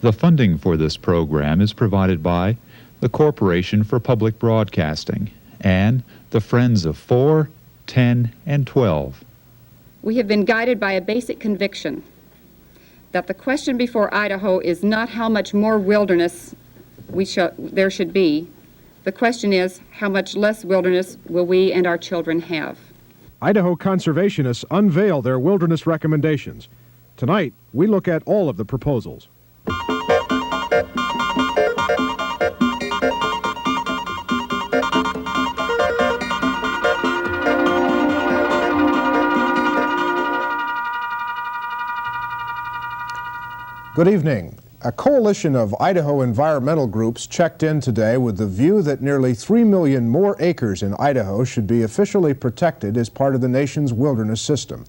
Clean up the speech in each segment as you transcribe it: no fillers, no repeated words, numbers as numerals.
The funding for this program is provided by the Corporation for Public Broadcasting and the Friends of 4, 10, and 12. We have been guided by a basic conviction that the question before Idaho is not how much more wilderness there should be. The question is, how much less wilderness will we and our children have? Idaho conservationists unveil their wilderness recommendations. Tonight, we look at all of the proposals. Good evening. A coalition of Idaho environmental groups checked in today with the view that nearly 3 million more acres in Idaho should be officially protected as part of the nation's wilderness system.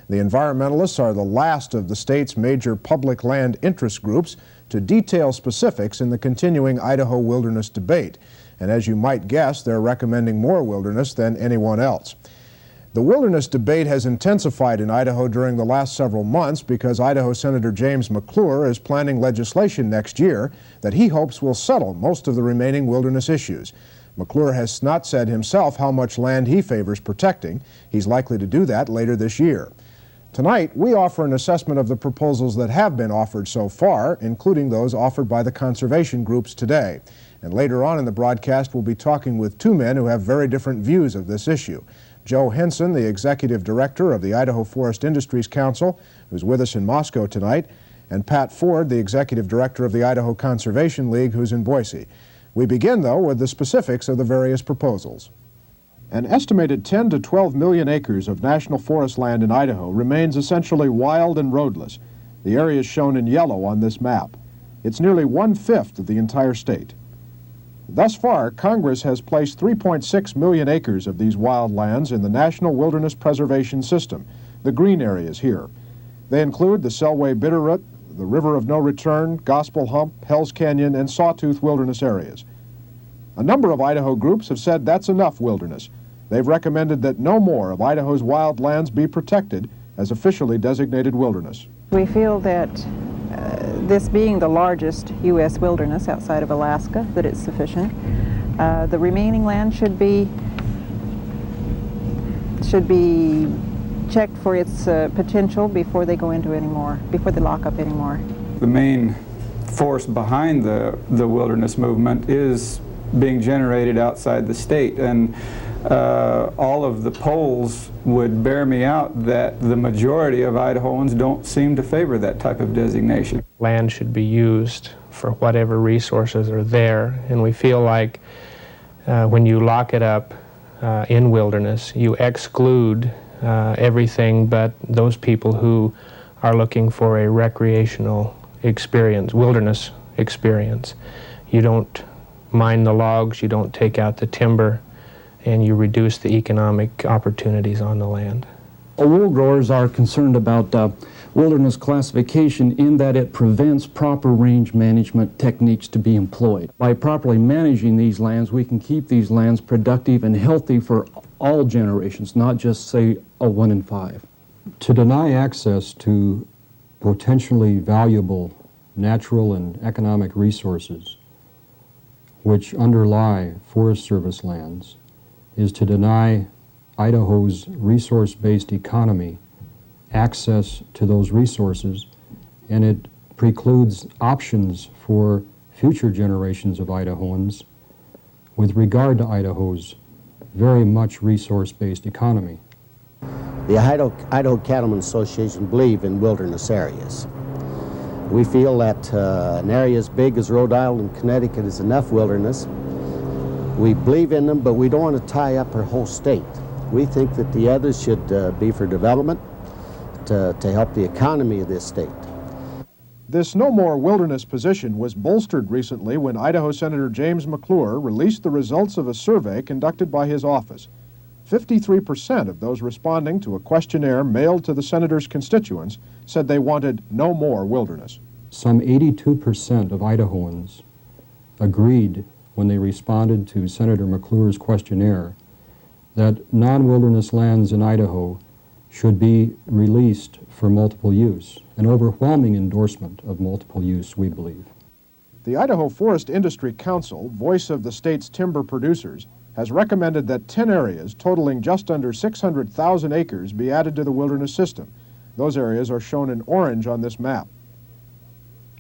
The environmentalists are the last of the state's major public land interest groups to detail specifics in the continuing Idaho wilderness debate. And as you might guess, they're recommending more wilderness than anyone else. The wilderness debate has intensified in Idaho during the last several months because Idaho Senator James McClure is planning legislation next year that he hopes will settle most of the remaining wilderness issues. McClure has not said himself how much land he favors protecting. He's likely to do that later this year. Tonight, we offer an assessment of the proposals that have been offered so far, including those offered by the conservation groups today. And later on in the broadcast, we'll be talking with two men who have very different views of this issue. Joe Henson, the executive director of the Idaho Forest Industries Council, who's with us in Moscow tonight, and Pat Ford, the executive director of the Idaho Conservation League, who's in Boise. We begin, though, with the specifics of the various proposals. An estimated 10 to 12 million acres of national forest land in Idaho remains essentially wild and roadless. The area is shown in yellow on this map. It's nearly 1/5 of the entire state. Thus far, Congress has placed 3.6 million acres of these wild lands in the National Wilderness Preservation System, the green areas here. They include the Selway Bitterroot, the River of No Return, Gospel Hump, Hells Canyon, and Sawtooth wilderness areas. A number of Idaho groups have said that's enough wilderness. They've recommended that no more of Idaho's wild lands be protected as officially designated wilderness. We feel that this being the largest U.S. wilderness outside of Alaska, that it's sufficient. The remaining land should be checked for its potential before they go into any more, before they lock up any more. The main force behind the wilderness movement is being generated outside the state, and all of the polls would bear me out that the majority of Idahoans don't seem to favor that type of designation. Land should be used for whatever resources are there, and we feel like when you lock it up in wilderness, you exclude everything but those people who are looking for a recreational experience, wilderness experience. You don't mine the logs, you don't take out the timber, and you reduce the economic opportunities on the land. Wool growers are concerned about wilderness classification in that it prevents proper range management techniques to be employed. By properly managing these lands, we can keep these lands productive and healthy for all generations, not just, say, a 1 in 5. To deny access to potentially valuable natural and economic resources which underlie Forest Service lands is to deny Idaho's resource-based economy access to those resources, and it precludes options for future generations of Idahoans with regard to Idaho's very much resource-based economy. The Idaho Cattlemen's Association believe in wilderness areas. We feel that an area as big as Rhode Island and Connecticut is enough wilderness. We believe in them, but we don't want to tie up our whole state. We think that the others should be for development to help the economy of this state. This no more wilderness position was bolstered recently when Idaho Senator James McClure released the results of a survey conducted by his office. 53% of those responding to a questionnaire mailed to the senator's constituents said they wanted no more wilderness. Some 82% of Idahoans agreed when they responded to Senator McClure's questionnaire that non-wilderness lands in Idaho should be released for multiple use. An overwhelming endorsement of multiple use, we believe. The Idaho Forest Industry Council, voice of the state's timber producers, has recommended that 10 areas totaling just under 600,000 acres be added to the wilderness system. Those areas are shown in orange on this map.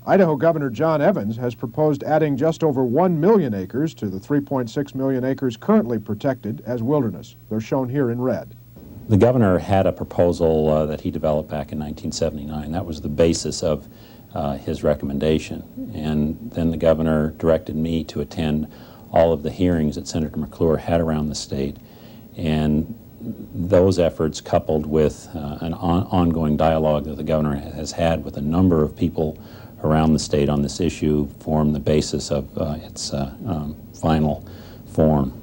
Idaho Governor John Evans has proposed adding just over 1 million acres to the 3.6 million acres currently protected as wilderness. They're shown here in red. The governor had a proposal that he developed back in 1979. That was the basis of his recommendation. And then the governor directed me to attend all of the hearings that Senator McClure had around the state. And those efforts, coupled with an ongoing dialogue that the governor has had with a number of people around the state on this issue, form the basis of its final form.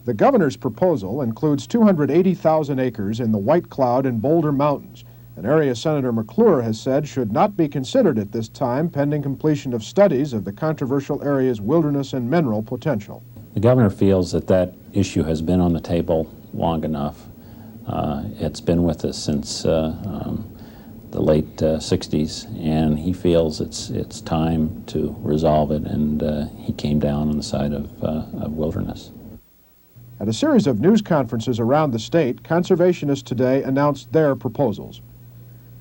The governor's proposal includes 280,000 acres in the White Cloud and Boulder Mountains, an area Senator McClure has said should not be considered at this time pending completion of studies of the controversial area's wilderness and mineral potential. The governor feels that that issue has been on the table long enough. It's been with us since the late 60s, and he feels it's time to resolve it, and he came down on the side of wilderness. At a series of news conferences around the state, conservationists today announced their proposals.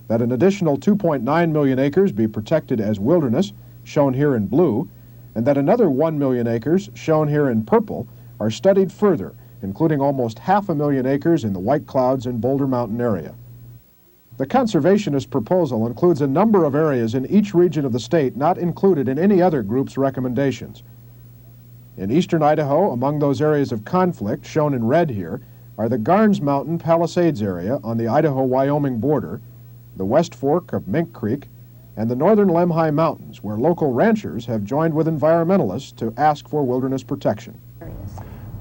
That an additional 2.9 million acres be protected as wilderness, shown here in blue, and that another 1 million acres, shown here in purple, are studied further, including almost 500,000 acres in the White Clouds and Boulder Mountain area. The conservationist proposal includes a number of areas in each region of the state not included in any other group's recommendations. In eastern Idaho, among those areas of conflict, shown in red here, are the Garnes Mountain Palisades area on the Idaho-Wyoming border, the West Fork of Mink Creek, and the northern Lemhi Mountains, where local ranchers have joined with environmentalists to ask for wilderness protection.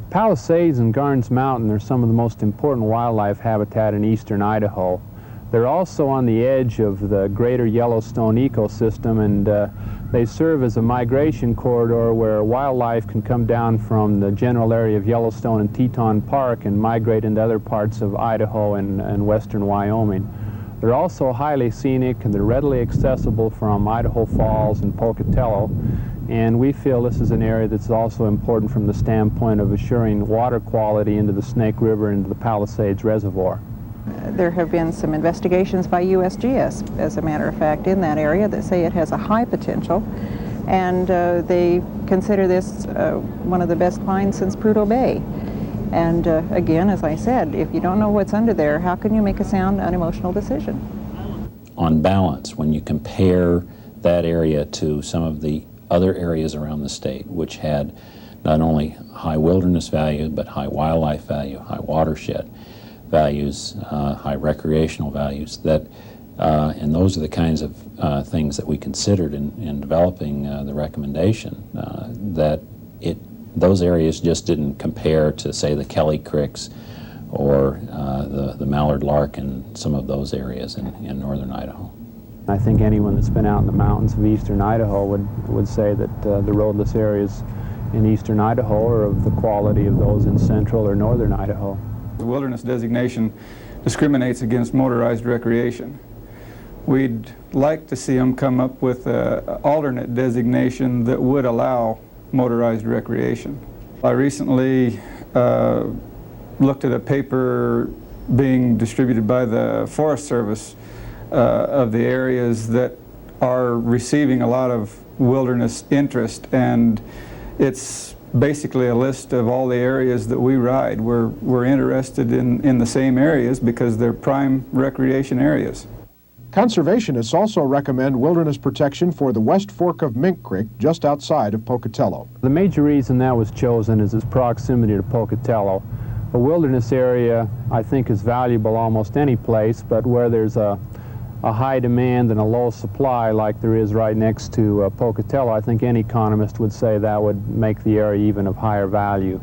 Palisades and Garnes Mountain are some of the most important wildlife habitat in eastern Idaho. They're also on the edge of the greater Yellowstone ecosystem, and they serve as a migration corridor where wildlife can come down from the general area of Yellowstone and Teton Park and migrate into other parts of Idaho and western Wyoming. They're also highly scenic, and they're readily accessible from Idaho Falls and Pocatello, and we feel this is an area that's also important from the standpoint of assuring water quality into the Snake River and into the Palisades Reservoir. There have been some investigations by USGS, as a matter of fact, in that area that say it has a high potential, and they consider this one of the best finds since Prudhoe Bay. And again, as I said, if you don't know what's under there, how can you make a sound, unemotional decision? On balance, when you compare that area to some of the other areas around the state, which had not only high wilderness value, but high wildlife value, high watershed values, high recreational values, and those are the kinds of things that we considered in developing the recommendation, those areas just didn't compare to, say, the Kelly Cricks or the Mallard Lark and some of those areas in northern Idaho. I think anyone that's been out in the mountains of eastern Idaho would say that the roadless areas in eastern Idaho are of the quality of those in central or northern Idaho. The wilderness designation discriminates against motorized recreation. We'd like to see them come up with an alternate designation that would allow motorized recreation. I recently looked at a paper being distributed by the Forest Service of the areas that are receiving a lot of wilderness interest, and it's basically a list of all the areas that we ride. We're interested in the same areas because they're prime recreation areas. Conservationists also recommend wilderness protection for the West Fork of Mink Creek just outside of Pocatello. The major reason that was chosen is its proximity to Pocatello. A wilderness area, I think, is valuable almost any place, but where there's a high demand and a low supply like there is right next to Pocatello, I think any economist would say that would make the area even of higher value.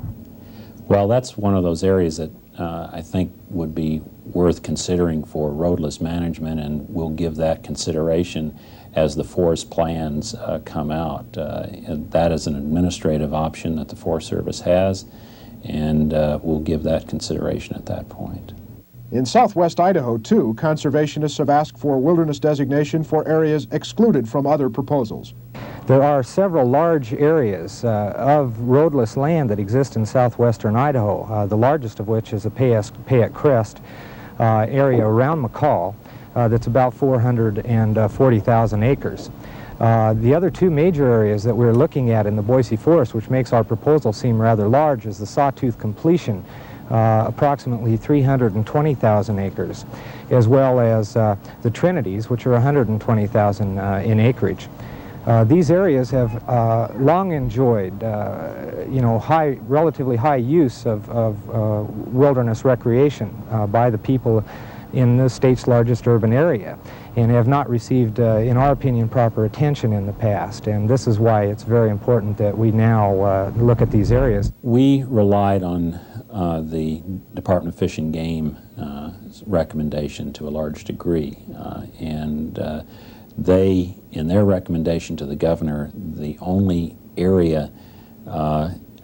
Well, that's one of those areas that I think would be worth considering for roadless management, and we'll give that consideration as the forest plans come out. And that is an administrative option that the Forest Service has, and we'll give that consideration at that point. In southwest Idaho, too, conservationists have asked for wilderness designation for areas excluded from other proposals. There are several large areas of roadless land that exist in southwestern Idaho, the largest of which is the Payette Crest area around McCall that's about 440,000 acres. The other two major areas that we're looking at in the Boise Forest, which makes our proposal seem rather large, is the Sawtooth Completion, approximately 320,000 acres, as well as the Trinities, which are 120,000 in acreage. These areas have long enjoyed, relatively high use of wilderness recreation by the people in the state's largest urban area, and have not received, in our opinion, proper attention in the past. And this is why it's very important that we now look at these areas. We relied on the Department of Fish and Game recommendation to a large degree, and they, in their recommendation to the governor, the only area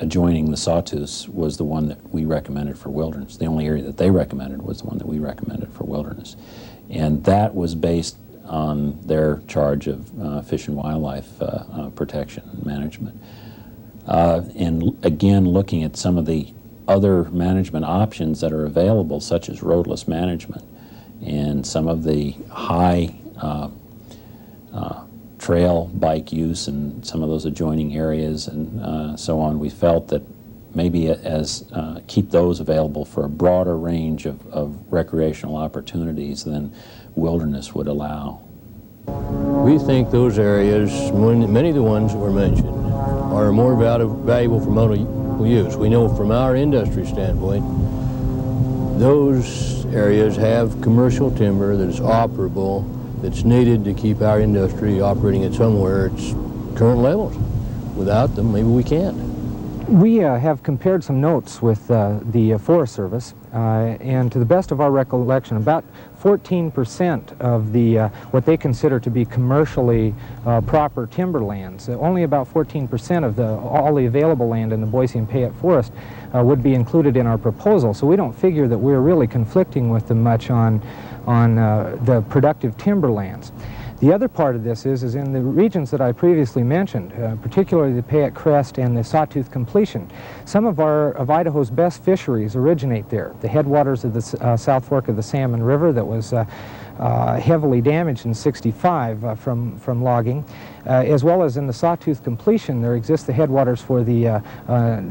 adjoining the Sawtooths was the one that we recommended for wilderness. The only area that they recommended was the one that we recommended for wilderness. And that was based on their charge of fish and wildlife protection and management. And again, looking at some of the other management options that are available, such as roadless management, and some of the high trail bike use in some of those adjoining areas and so on, we felt that maybe keep those available for a broader range of recreational opportunities than wilderness would allow. We think those areas, many of the ones that were mentioned, are more valuable for multiple use. We know from our industry standpoint, those areas have commercial timber that is operable, that's needed to keep our industry operating at somewhere its current levels. Without them, maybe we can't. We have compared some notes with the Forest Service, and to the best of our recollection, about 14% of the what they consider to be commercially proper timberlands, only about 14% of all the available land in the Boise and Payette Forest would be included in our proposal. So we don't figure that we're really conflicting with them much on the productive timberlands. The other part of this is in the regions that I previously mentioned, particularly the Payette Crest and the Sawtooth Completion. Some of Idaho's best fisheries originate there. The headwaters of the South Fork of the Salmon River that was heavily damaged in '65 from logging, as well as in the Sawtooth Completion. There exist the headwaters for the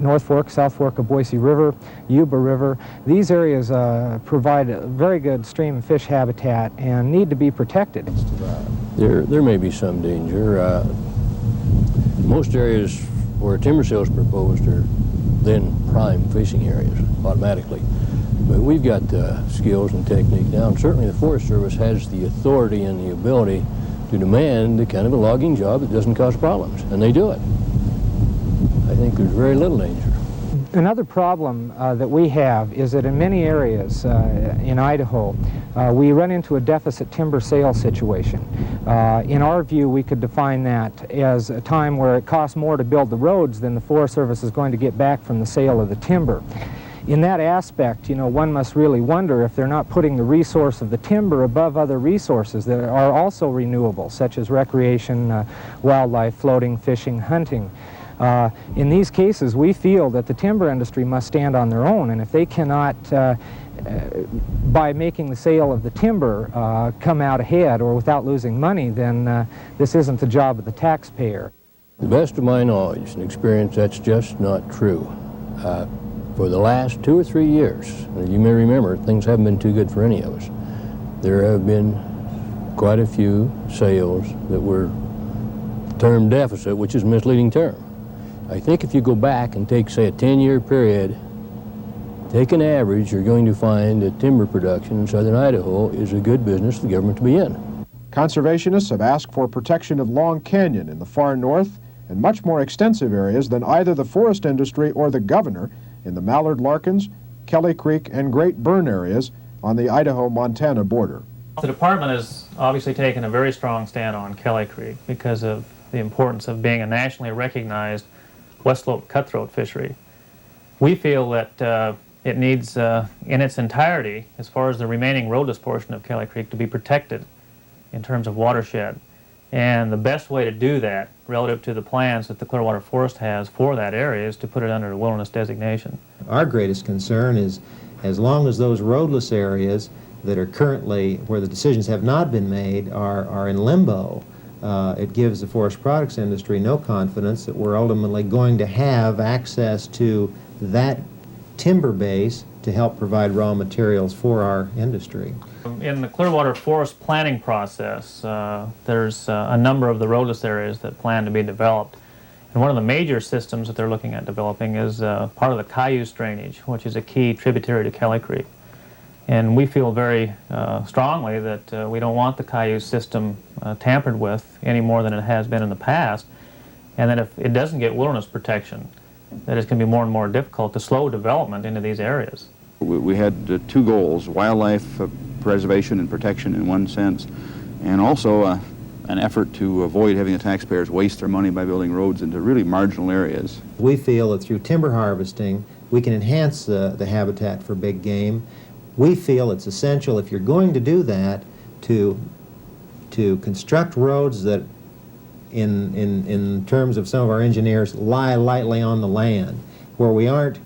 North Fork, South Fork of Boise River, Yuba River. These areas provide a very good stream and fish habitat and need to be protected. There may be some danger. Most areas where timber sales proposed are then prime fishing areas automatically. But we've got skills and technique now, and certainly the Forest Service has the authority and the ability to demand the kind of a logging job that doesn't cause problems, and they do it. I think there's very little danger. Another problem that we have is that in many areas in Idaho, we run into a deficit timber sale situation. In our view, we could define that as a time where it costs more to build the roads than the Forest Service is going to get back from the sale of the timber. In that aspect, one must really wonder if they're not putting the resource of the timber above other resources that are also renewable, such as recreation, wildlife, floating, fishing, hunting. In these cases, we feel that the timber industry must stand on their own, and if they cannot, by making the sale of the timber, come out ahead or without losing money, then this isn't the job of the taxpayer. To the best of my knowledge and experience, that's just not true. For the last 2 or 3 years, you may remember, things haven't been too good for any of us. There have been quite a few sales that were termed deficit, which is a misleading term. I think if you go back and take, say, a 10-year period, take an average, you're going to find that timber production in southern Idaho is a good business for the government to be in. Conservationists have asked for protection of Long Canyon in the far north and much more extensive areas than either the forest industry or the governor in the Mallard-Larkins, Kelly Creek, and Great Burn areas on the Idaho-Montana border. The department has obviously taken a very strong stand on Kelly Creek because of the importance of being a nationally recognized West Slope cutthroat fishery. We feel that it needs, in its entirety, as far as the remaining roadless portion of Kelly Creek, to be protected in terms of watershed. And the best way to do that, relative to the plans that the Clearwater Forest has for that area, is to put it under a wilderness designation. Our greatest concern is, as long as those roadless areas that are currently, where the decisions have not been made, are in limbo, it gives the forest products industry no confidence that we're ultimately going to have access to that timber base to help provide raw materials for our industry. In the Clearwater Forest planning process, there's a number of the roadless areas that plan to be developed. And one of the major systems that they're looking at developing is part of the Cayuse drainage, which is a key tributary to Kelly Creek. And we feel very strongly that we don't want the Cayuse system tampered with any more than it has been in the past, and that if it doesn't get wilderness protection, that it's going to be more and more difficult to slow development into these areas. We had two goals: wildlife preservation and protection in one sense, and also an effort to avoid having the taxpayers waste their money by building roads into really marginal areas. We feel that through timber harvesting, we can enhance the habitat for big game. We feel it's essential, if you're going to do that, to construct roads that, in terms of some of our engineers, lie lightly on the land, where we aren't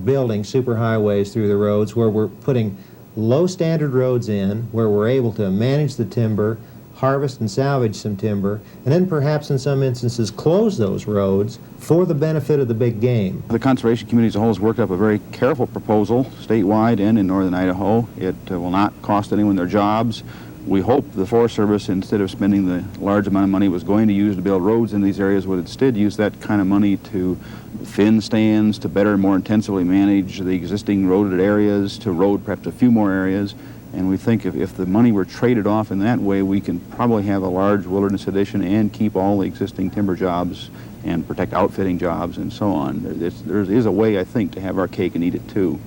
building superhighways through the roads, where we're putting low standard roads in, where we're able to manage the timber, harvest and salvage some timber, and then perhaps in some instances close those roads for the benefit of the big game. The Conservation Committee as a whole has worked up a very careful proposal, statewide and in northern Idaho. It will not cost anyone their jobs. We hope the Forest Service, instead of spending the large amount of money it was going to use to build roads in these areas, would instead use that kind of money to thin stands, to better, more intensively manage the existing roaded areas, to road perhaps a few more areas. And we think if the money were traded off in that way, we can probably have a large wilderness addition and keep all the existing timber jobs and protect outfitting jobs and so on. There is a way, I think, to have our cake and eat it too.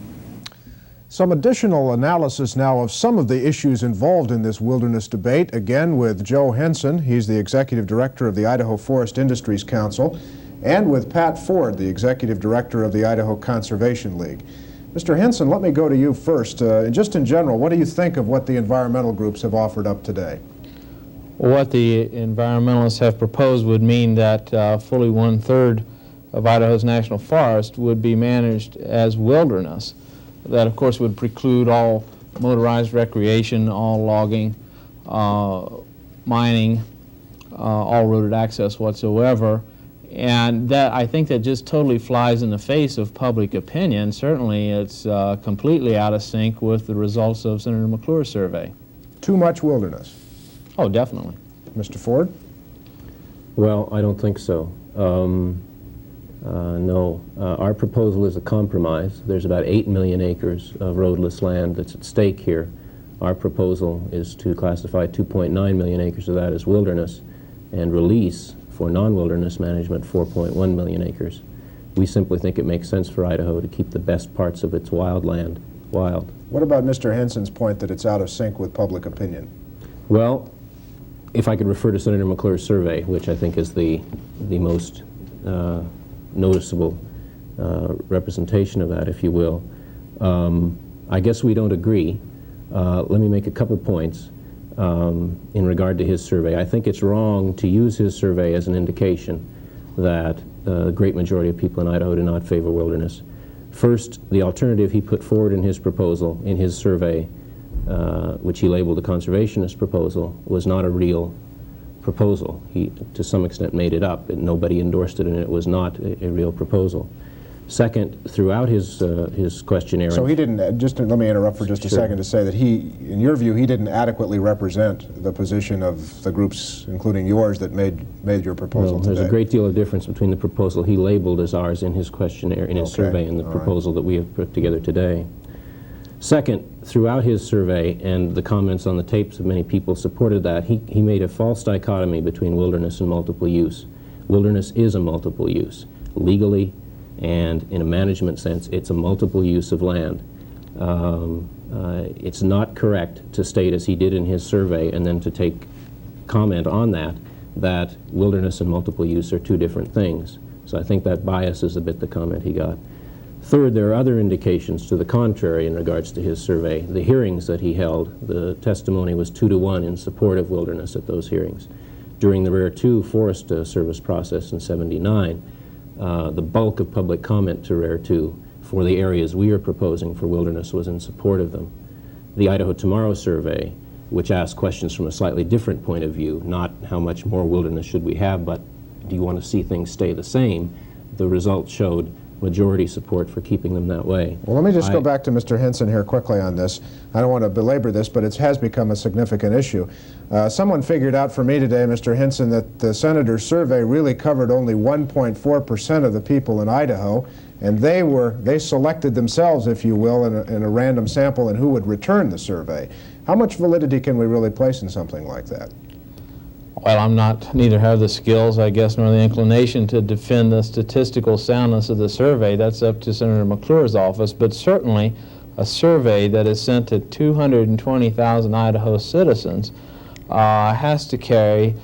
Some additional analysis now of some of the issues involved in this wilderness debate, again with Joe Henson. He's the Executive Director of the Idaho Forest Industries Council, and with Pat Ford, the Executive Director of the Idaho Conservation League. Mr. Henson, let me go to you first. Just in general, what do you think of what the environmental groups have offered up today? What the environmentalists have proposed would mean that fully 1/3 of Idaho's national forest would be managed as wilderness. That, of course, would preclude all motorized recreation, all logging, mining, all roaded access whatsoever. And that, I think that just totally flies in the face of public opinion. Certainly, it's completely out of sync with the results of Senator McClure's survey. Too much wilderness? Oh, definitely. Mr. Ford? Well, I don't think so. No. Our proposal is a compromise. There's about 8 million acres of roadless land that's at stake here. Our proposal is to classify 2.9 million acres of that as wilderness and release for non-wilderness management 4.1 million acres. We simply think it makes sense for Idaho to keep the best parts of its wild land wild. What about Mr. Henson's point that it's out of sync with public opinion? Well, if I could refer to Senator McClure's survey, which I think is the most noticeable representation of that, if you will. I guess we don't agree. Let me make a couple points in regard to his survey. I think it's wrong to use his survey as an indication that the great majority of people in Idaho do not favor wilderness. First, the alternative he put forward in his proposal, in his survey, which he labeled a conservationist proposal, was not a real proposal. He, to some extent, made it up, and nobody endorsed it, and it was not a real proposal. Second, throughout his questionnaire... So he didn't, just let me interrupt for just a second to say that he, in your view, he didn't adequately represent the position of the groups, including yours, that made your proposal today. There's a great deal of difference between the proposal he labeled as ours in his questionnaire, in his survey, and the proposal that we have put together today. Second, throughout his survey, and the comments on the tapes of many people supported that, he made a false dichotomy between wilderness and multiple use. Wilderness is a multiple use. Legally, and in a management sense, it's a multiple use of land. It's not correct to state, as he did in his survey, and then to take comment on that wilderness and multiple use are two different things. So I think that biases a bit the comment he got. Third, there are other indications to the contrary in regards to his survey. The hearings that he held, the testimony was 2-to-1 in support of wilderness at those hearings. During the Rare 2 Forest Service process in '79, the bulk of public comment to Rare 2 for the areas we are proposing for wilderness was in support of them. The Idaho Tomorrow survey, which asked questions from a slightly different point of view, not how much more wilderness should we have, but do you want to see things stay the same, the results showed majority support for keeping them that way. Well, let me just go back to Mr. Hinson here quickly on this. I don't want to belabor this, but it has become a significant issue. Someone figured out for me today, Mr. Hinson, that the Senator's survey really covered only 1.4% of the people in Idaho, and they selected themselves, if you will, in a random sample and who would return the survey. How much validity can we really place in something like that? Well, neither have the skills, I guess, nor the inclination to defend the statistical soundness of the survey. That's up to Senator McClure's office, but certainly a survey that is sent to 220,000 Idaho citizens has to carry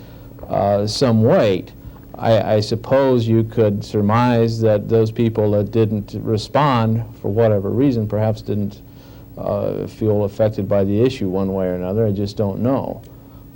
some weight. I suppose you could surmise that those people that didn't respond, for whatever reason, perhaps didn't feel affected by the issue one way or another. I just don't know.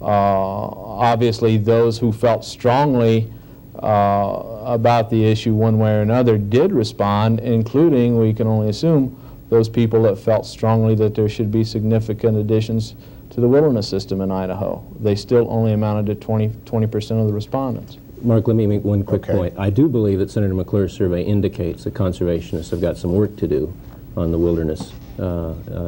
Obviously, those who felt strongly about the issue one way or another did respond, including, we can only assume, those people that felt strongly that there should be significant additions to the wilderness system in Idaho. They still only amounted to 20% of the respondents. Mark, let me make one quick point. I do believe that Senator McClure's survey indicates that conservationists have got some work to do on the wilderness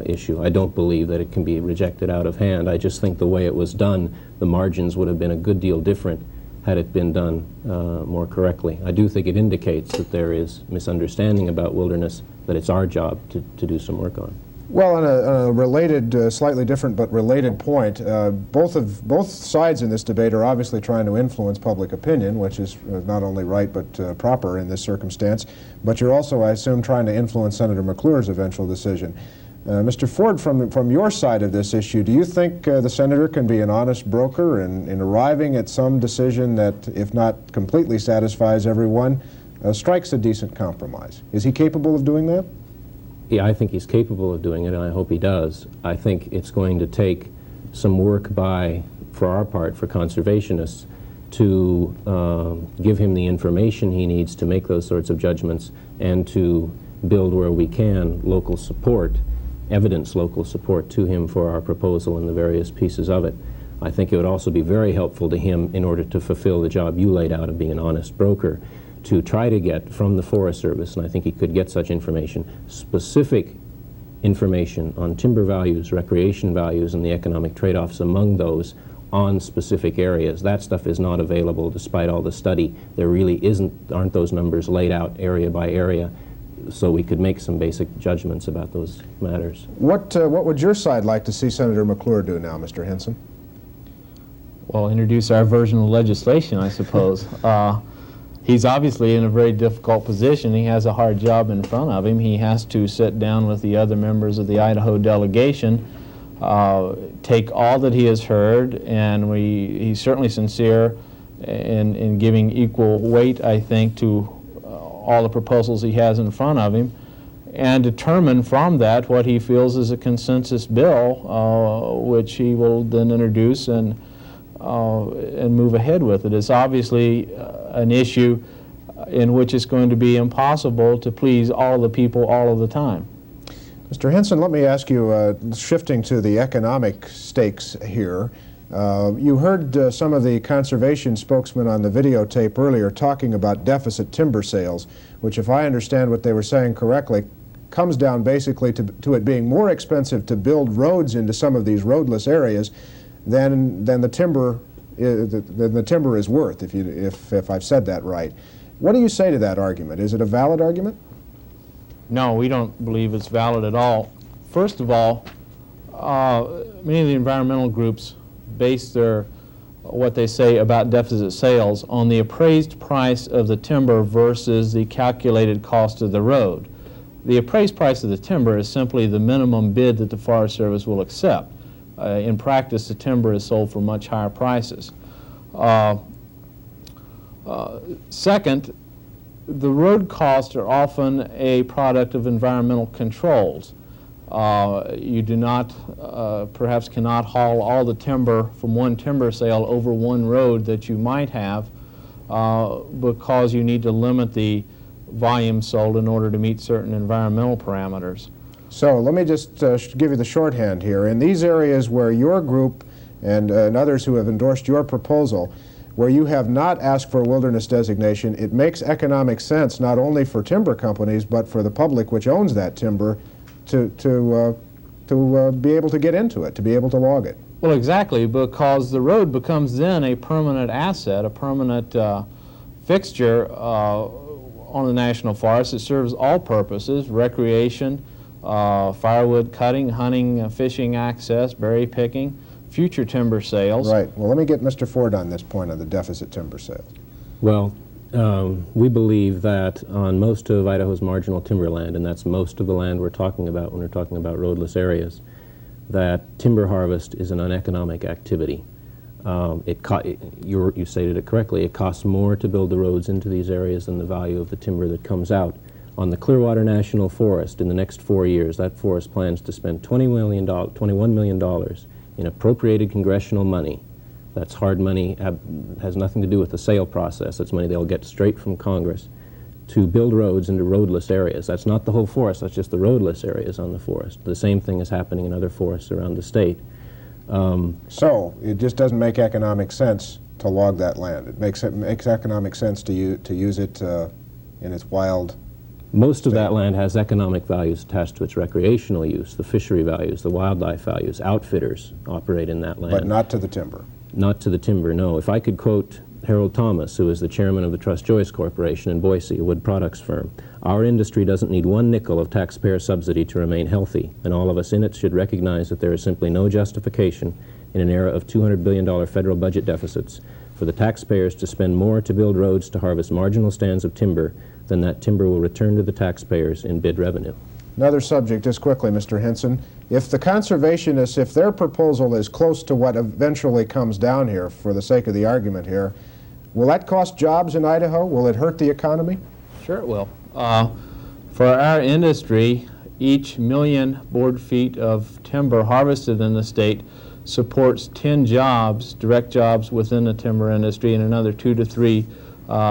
issue. I don't believe that it can be rejected out of hand. I just think the way it was done, the margins would have been a good deal different had it been done more correctly. I do think it indicates that there is misunderstanding about wilderness, that it's our job to do some work on. Well, on a related, slightly different but related point, both sides in this debate are obviously trying to influence public opinion, which is not only right but proper in this circumstance, but you're also, I assume, trying to influence Senator McClure's eventual decision. Mr. Ford, from your side of this issue, do you think the Senator can be an honest broker in arriving at some decision that, if not completely satisfies everyone, strikes a decent compromise? Is he capable of doing that? Yeah, I think he's capable of doing it, and I hope he does. I think it's going to take some work for our part, for conservationists, to give him the information he needs to make those sorts of judgments and to build where we can local support, evidence local support to him for our proposal and the various pieces of it. I think it would also be very helpful to him in order to fulfill the job you laid out of being an honest broker, to try to get from the Forest Service, and I think he could get such information, specific information on timber values, recreation values, and the economic trade-offs among those on specific areas. That stuff is not available despite all the study. There really aren't those numbers laid out area by area, so we could make some basic judgments about those matters. What would your side like to see Senator McClure do now, Mr. Hinson? Well, introduce our version of legislation, I suppose. He's obviously in a very difficult position. He has a hard job in front of him. He has to sit down with the other members of the Idaho delegation, take all that he has heard, and he's certainly sincere in giving equal weight, I think, to all the proposals he has in front of him, and determine from that what he feels is a consensus bill, which he will then introduce and move ahead with it. It's obviously an issue in which it's going to be impossible to please all the people all of the time. Mr. Hinson, let me ask you, shifting to the economic stakes here, you heard some of the conservation spokesmen on the videotape earlier talking about deficit timber sales, which, if I understand what they were saying correctly, comes down basically to it being more expensive to build roads into some of these roadless areas than the timber is worth, if I've said that right. What do you say to that argument? Is it a valid argument? No, we don't believe it's valid at all. First of all, many of the environmental groups base what they say about deficit sales on the appraised price of the timber versus the calculated cost of the road. The appraised price of the timber is simply the minimum bid that the Forest Service will accept. In practice, the timber is sold for much higher prices. Second, the road costs are often a product of environmental controls. You do not, perhaps cannot haul all the timber from one timber sale over one road that you might have because you need to limit the volume sold in order to meet certain environmental parameters. So let me just give you the shorthand here. In these areas where your group and others who have endorsed your proposal, where you have not asked for a wilderness designation, it makes economic sense not only for timber companies but for the public which owns that timber to be able to get into it, to be able to log it. Well, exactly, because the road becomes then a permanent asset, a permanent fixture on the National Forest. It serves all purposes: recreation, firewood cutting, hunting, fishing access, berry picking, future timber sales. Right. Well, let me get Mr. Ford on this point on the deficit timber sales. Well, we believe that on most of Idaho's marginal timberland, and that's most of the land we're talking about when we're talking about roadless areas, that timber harvest is an uneconomic activity. You stated it correctly. It costs more to build the roads into these areas than the value of the timber that comes out. On the Clearwater National Forest, in the next 4 years, that forest plans to spend $21 million in appropriated congressional money. That's hard money, has nothing to do with the sale process. That's money they'll get straight from Congress to build roads into roadless areas. That's not the whole forest, that's just the roadless areas on the forest. The same thing is happening in other forests around the state. So it just doesn't make economic sense to log that land. It makes economic sense to use it in its wild. Most of that land has economic values attached to its recreational use, the fishery values, the wildlife values. Outfitters operate in that land. But not to the timber. Not to the timber, no. If I could quote Harold Thomas, who is the chairman of the Trust Joyce Corporation in Boise, a wood products firm, "Our industry doesn't need one nickel of taxpayer subsidy to remain healthy, and all of us in it should recognize that there is simply no justification in an era of $200 billion federal budget deficits for the taxpayers to spend more to build roads to harvest marginal stands of timber than that timber will return to the taxpayers in bid revenue." Another subject, just quickly, Mr. Hinson. If the conservationists, if their proposal is close to what eventually comes down here, for the sake of the argument here, will that cost jobs in Idaho? Will it hurt the economy? Sure it will. For our industry, each million board feet of timber harvested in the state supports 10 jobs, direct jobs within the timber industry, and another 2 to 3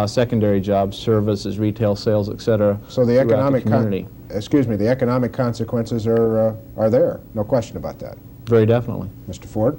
secondary jobs, services, retail sales, etc. So the economic, community. the economic consequences are there. No question about that. Very definitely. Mr. Ford?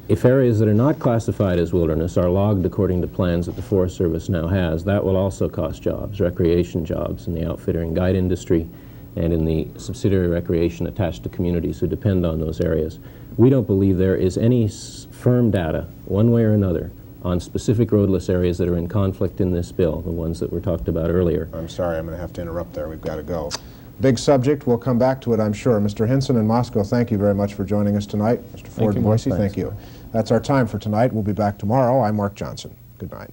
If areas that are not classified as wilderness are logged according to plans that the Forest Service now has, that will also cost jobs, recreation jobs in the outfitter and guide industry and in the subsidiary recreation attached to communities who depend on those areas. We don't believe there is any firm data, one way or another, on specific roadless areas that are in conflict in this bill, the ones that were talked about earlier. I'm sorry, I'm going to have to interrupt there. We've got to go. Big subject. We'll come back to it, I'm sure. Mr. Hinson and Moscow, thank you very much for joining us tonight. Mr. Ford and Boise, thank you. That's our time for tonight. We'll be back tomorrow. I'm Mark Johnson. Good night.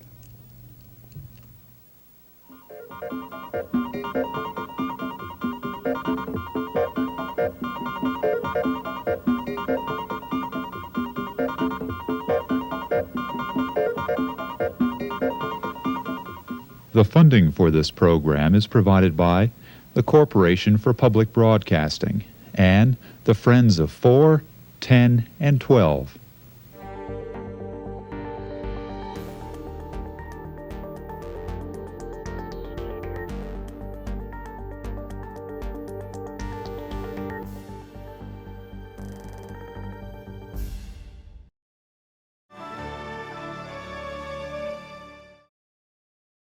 The funding for this program is provided by the Corporation for Public Broadcasting and the Friends of 4, 10, and 12.